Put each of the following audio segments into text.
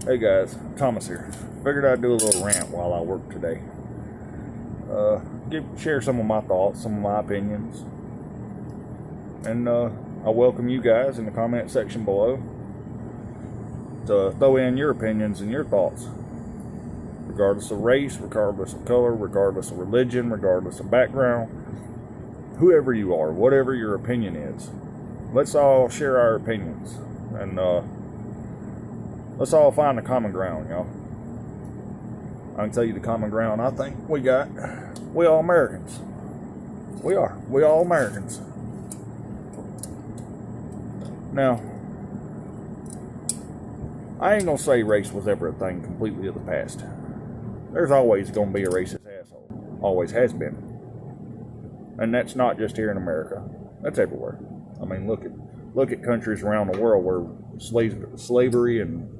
Hey guys, Thomas here. Figured I'd do a little rant while I work today. Share some of my thoughts, some of my opinions, and I welcome you guys in the comment section below to throw in your opinions and your thoughts, regardless of race, regardless of color, regardless of religion, regardless of background, whoever you are, whatever your opinion is. Let's all share our opinions and let's all find the common ground, y'all. I can tell you the common ground I think we got. We all Americans. We are. We all Americans. Now, I ain't gonna say race was ever a thing completely of the past. There's always gonna be a racist asshole. Always has been. And that's not just here in America. That's everywhere. I mean, look at countries around the world where slavery and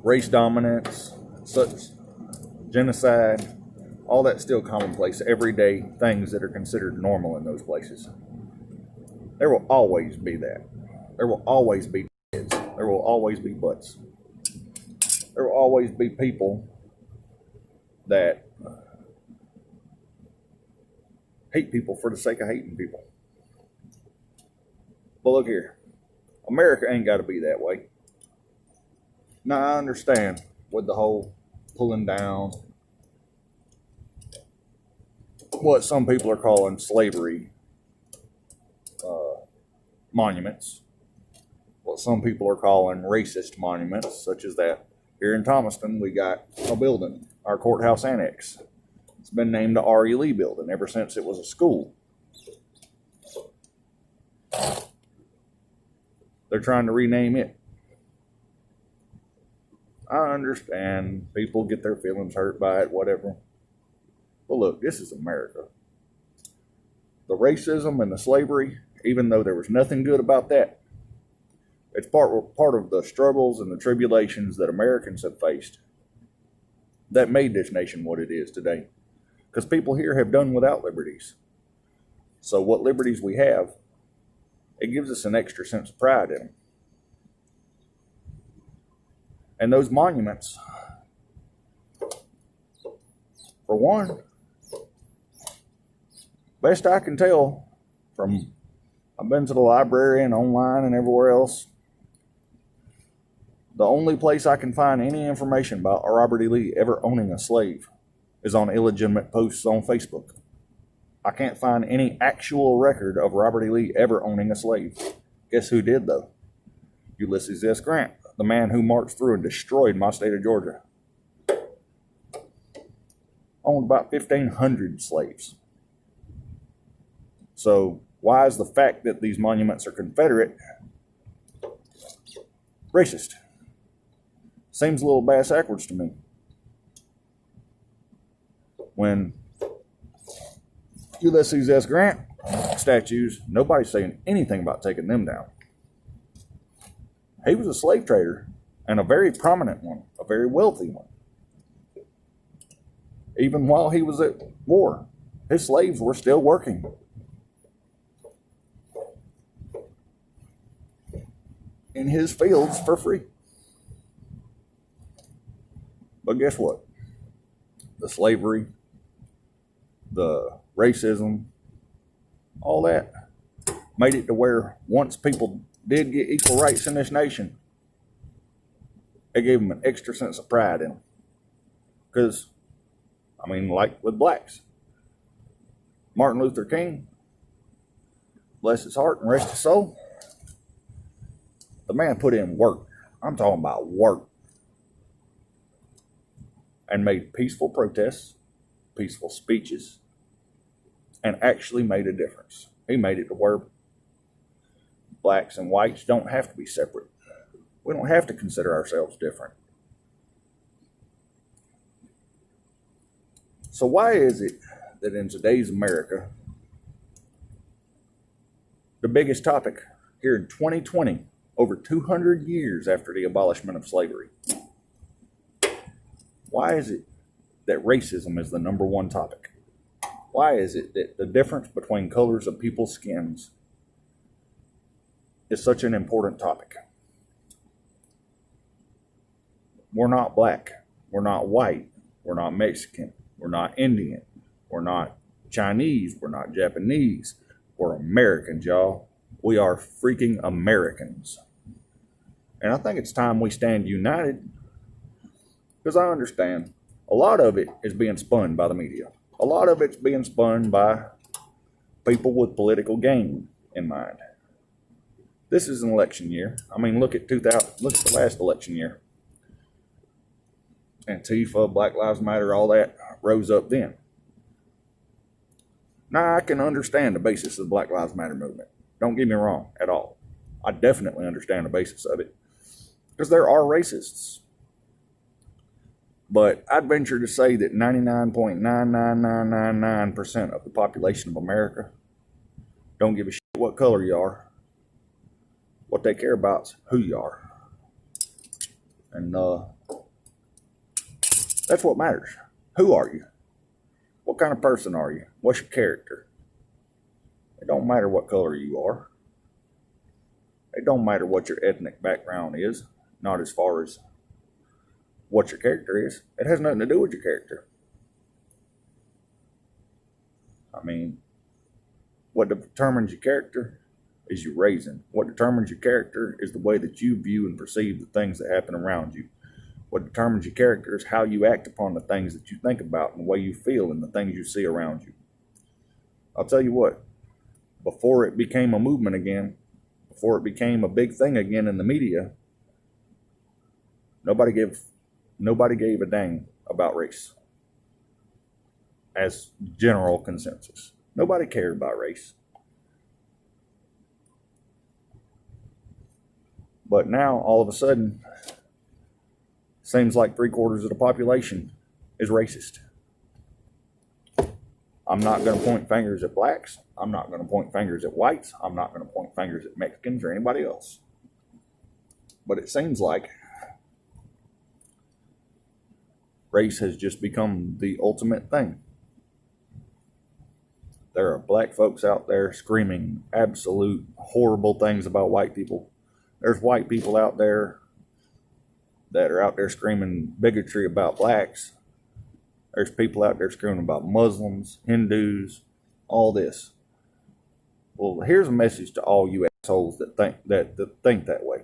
race dominance, such genocide, all that's still commonplace, everyday things that are considered normal in those places. There will always be that. There will always be kids. There will always be butts. There will always be people that hate people for the sake of hating people. But look here, America ain't got to be that way. Now, I understand with the whole pulling down what some people are calling slavery monuments, what some people are calling racist monuments, such as that. Here in Thomaston, we got a building, our courthouse annex. It's been named the R.E. Lee building ever since it was a school. They're trying to rename it. I understand people get their feelings hurt by it, whatever. But look, this is America. The racism and the slavery, even though there was nothing good about that, it's part of the struggles and the tribulations that Americans have faced that made this nation what it is today. Because people here have done without liberties. So what liberties we have, it gives us an extra sense of pride in them. And those monuments, for one, best I can tell from, I've been to the library and online and everywhere else, the only place I can find any information about Robert E. Lee ever owning a slave is on illegitimate posts on Facebook. I can't find any actual record of Robert E. Lee ever owning a slave. Guess who did, though? Ulysses S. Grant, the man who marched through and destroyed my state of Georgia. Owned about 1,500 slaves. So why is the fact that these monuments are Confederate racist? Seems a little bass backwards to me. When Ulysses S. Grant statues, nobody's saying anything about taking them down. He was a slave trader, and a very prominent one, a very wealthy one. Even while he was at war, his slaves were still working. In his fields for free. But guess what? The slavery, the racism, all that made it to where once people did get equal rights in this nation, it gave them an extra sense of pride in them. Because, I mean, like with blacks, Martin Luther King, bless his heart and rest his soul, the man put in work. I'm talking about work. And made peaceful protests, peaceful speeches, and actually made a difference. He made it to where blacks and whites don't have to be separate. We don't have to consider ourselves different. So why is it that in today's America, the biggest topic here in 2020, over 200 years after the abolishment of slavery, why is it that racism is the number one topic? Why is it that the difference between colors of people's skins is such an important topic? we're not black. We're not white. We're not Mexican. We're not Indian. We're not Chinese. We're not Japanese. We're Americans, y'all. We are freaking Americans. And I think it's time we stand united, because I understand a lot of it is being spun by the media. A lot of it's being spun by people with political gain in mind. This is an election year. I mean, look at the last election year. Antifa, Black Lives Matter, all that rose up then. Now, I can understand the basis of the Black Lives Matter movement. Don't get me wrong at all. I definitely understand the basis of it, because there are racists. But I'd venture to say that 99.99999% of the population of America don't give a shit what color you are. What they care about is who you are. And that's what matters. Who are you? What kind of person are you? What's your character? It don't matter what color you are. It don't matter what your ethnic background is, not as far as what your character is. It has nothing to do with your character. I mean, what determines your character is your raising. What determines your character is the way that you view and perceive the things that happen around you. What determines your character is how you act upon the things that you think about and the way you feel and the things you see around you. I'll tell you what, before it became a movement again, before it became a big thing again in the media, nobody gave a dang about race as general consensus. Nobody cared about race. But now, all of a sudden, seems like 3/4 of the population is racist. I'm not going to point fingers at blacks. I'm not going to point fingers at whites. I'm not going to point fingers at Mexicans or anybody else. But it seems like race has just become the ultimate thing. There are black folks out there screaming absolute horrible things about white people. There's white people out there that are out there screaming bigotry about blacks. There's people out there screaming about Muslims, Hindus, all this. Well, here's a message to all you assholes that think that way.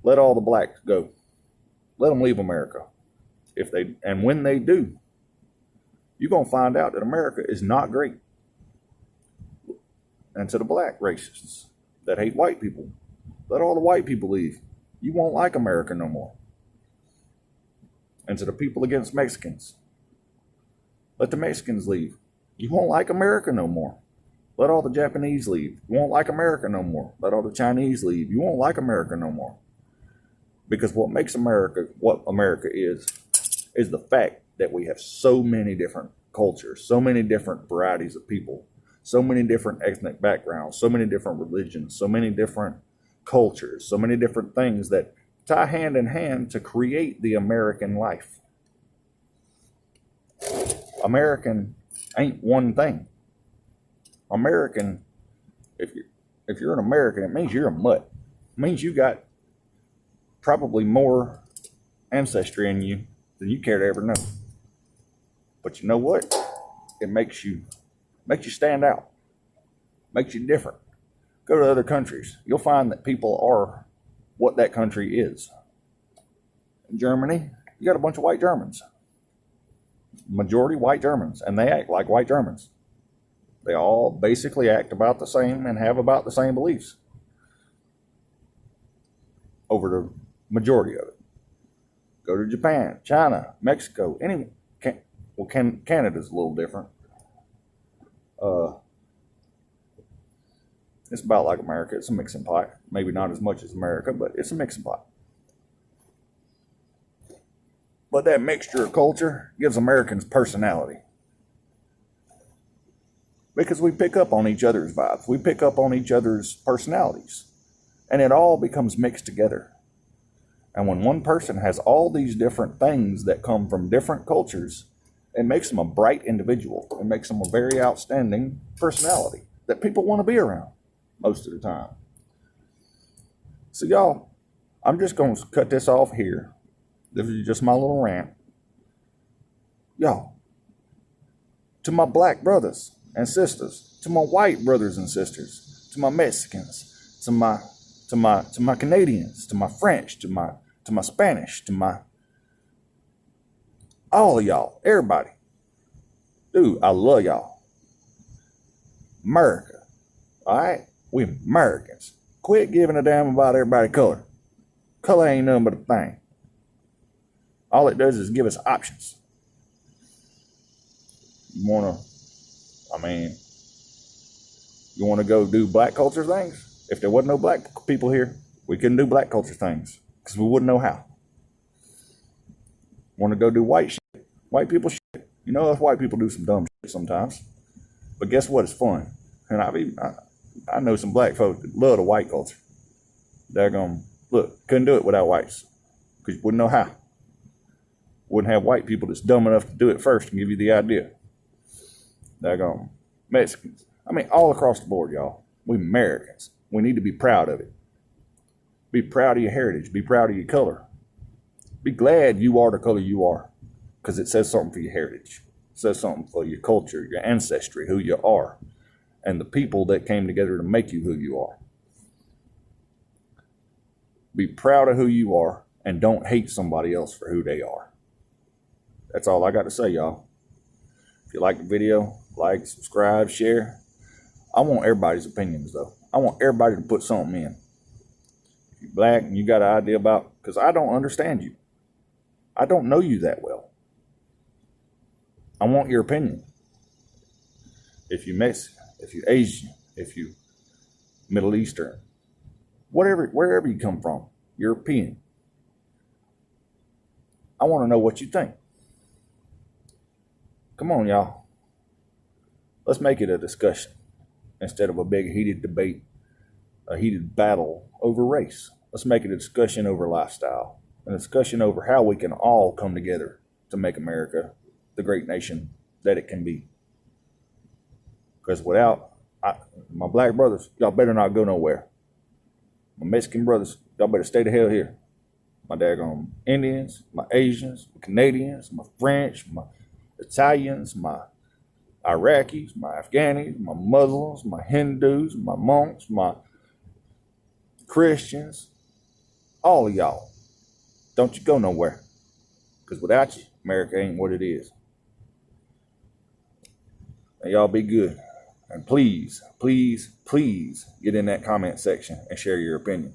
Let all the blacks go. Let them leave America. And when they do, you're going to find out that America is not great. And to the black racists that hate white people, let all the white people leave. You won't like America no more. And to the people against Mexicans, let the Mexicans leave. You won't like America no more. Let all the Japanese leave. You won't like America no more. Let all the Chinese leave. You won't like America no more. Because what makes America what America is the fact that we have so many different cultures, so many different varieties of people, so many different ethnic backgrounds, so many different religions, so many different cultures, so many different things that tie hand in hand to create the American life. American ain't one thing. American, if you're an American, it means you're a mutt. It means you got probably more ancestry in you than you care to ever know. But you know what? It makes you stand out, makes you different. Go to other countries. You'll find that people are what that country is. In Germany, you got a bunch of white Germans. Majority white Germans, and they act like white Germans. They all basically act about the same and have about the same beliefs over the majority of it. Go to Japan, China, Mexico, Canada's a little different. It's about like America. It's a mixing pot. Maybe not as much as America, but it's a mixing pot. But that mixture of culture gives Americans personality. Because we pick up on each other's vibes. We pick up on each other's personalities. And it all becomes mixed together. And when one person has all these different things that come from different cultures, it makes them a bright individual. It makes them a very outstanding personality that people want to be around most of the time. So y'all, I'm just going to cut this off here. This is just my little rant. Y'all, to my black brothers and sisters, to my white brothers and sisters, to my Mexicans, to my Canadians, to my French, to my Spanish, to my all of y'all, everybody. Dude, I love y'all. America. Alright? We Americans. Quit giving a damn about everybody's color. Color ain't nothing but a thing. All it does is give us options. You wanna go do black culture things? If there wasn't no black people here, we couldn't do black culture things. Because we wouldn't know how. Want to go do white shit? White people shit. You know, us white people do some dumb shit sometimes. But guess what? It's fun. And I know some black folks that love the white culture. They're going, look, couldn't do it without whites. Because you wouldn't know how. Wouldn't have white people that's dumb enough to do it first and give you the idea. They're going, Mexicans. All across the board, y'all. We Americans. We need to be proud of it. Be proud of your heritage. Be proud of your color. Be glad you are the color you are, because it says something for your heritage. It says something for your culture, your ancestry, who you are, and the people that came together to make you who you are. Be proud of who you are, and don't hate somebody else for who they are. That's all I got to say, y'all. If you like the video, like, subscribe, share. I want everybody's opinions, though. I want everybody to put something in. If you're black and you got an idea about, because I don't understand you. I don't know you that well. I want your opinion. If you're Mexican, if you're Asian, if you're Middle Eastern, wherever you come from, European, I want to know what you think. Come on, y'all. Let's make it a discussion instead of a big heated debate, a heated battle over race. Let's make it a discussion over lifestyle, a discussion over how we can all come together to make America the great nation that it can be. Because without my black brothers, y'all better not go nowhere. My Mexican brothers, y'all better stay the hell here. My daggone Indians, my Asians, my Canadians, my French, my Italians, my Iraqis, my Afghanis, my Muslims, my Hindus, my monks, my Christians, all of y'all. Don't you go nowhere. Because without you, America ain't what it is. And y'all be good. And please, please, please get in that comment section and share your opinion.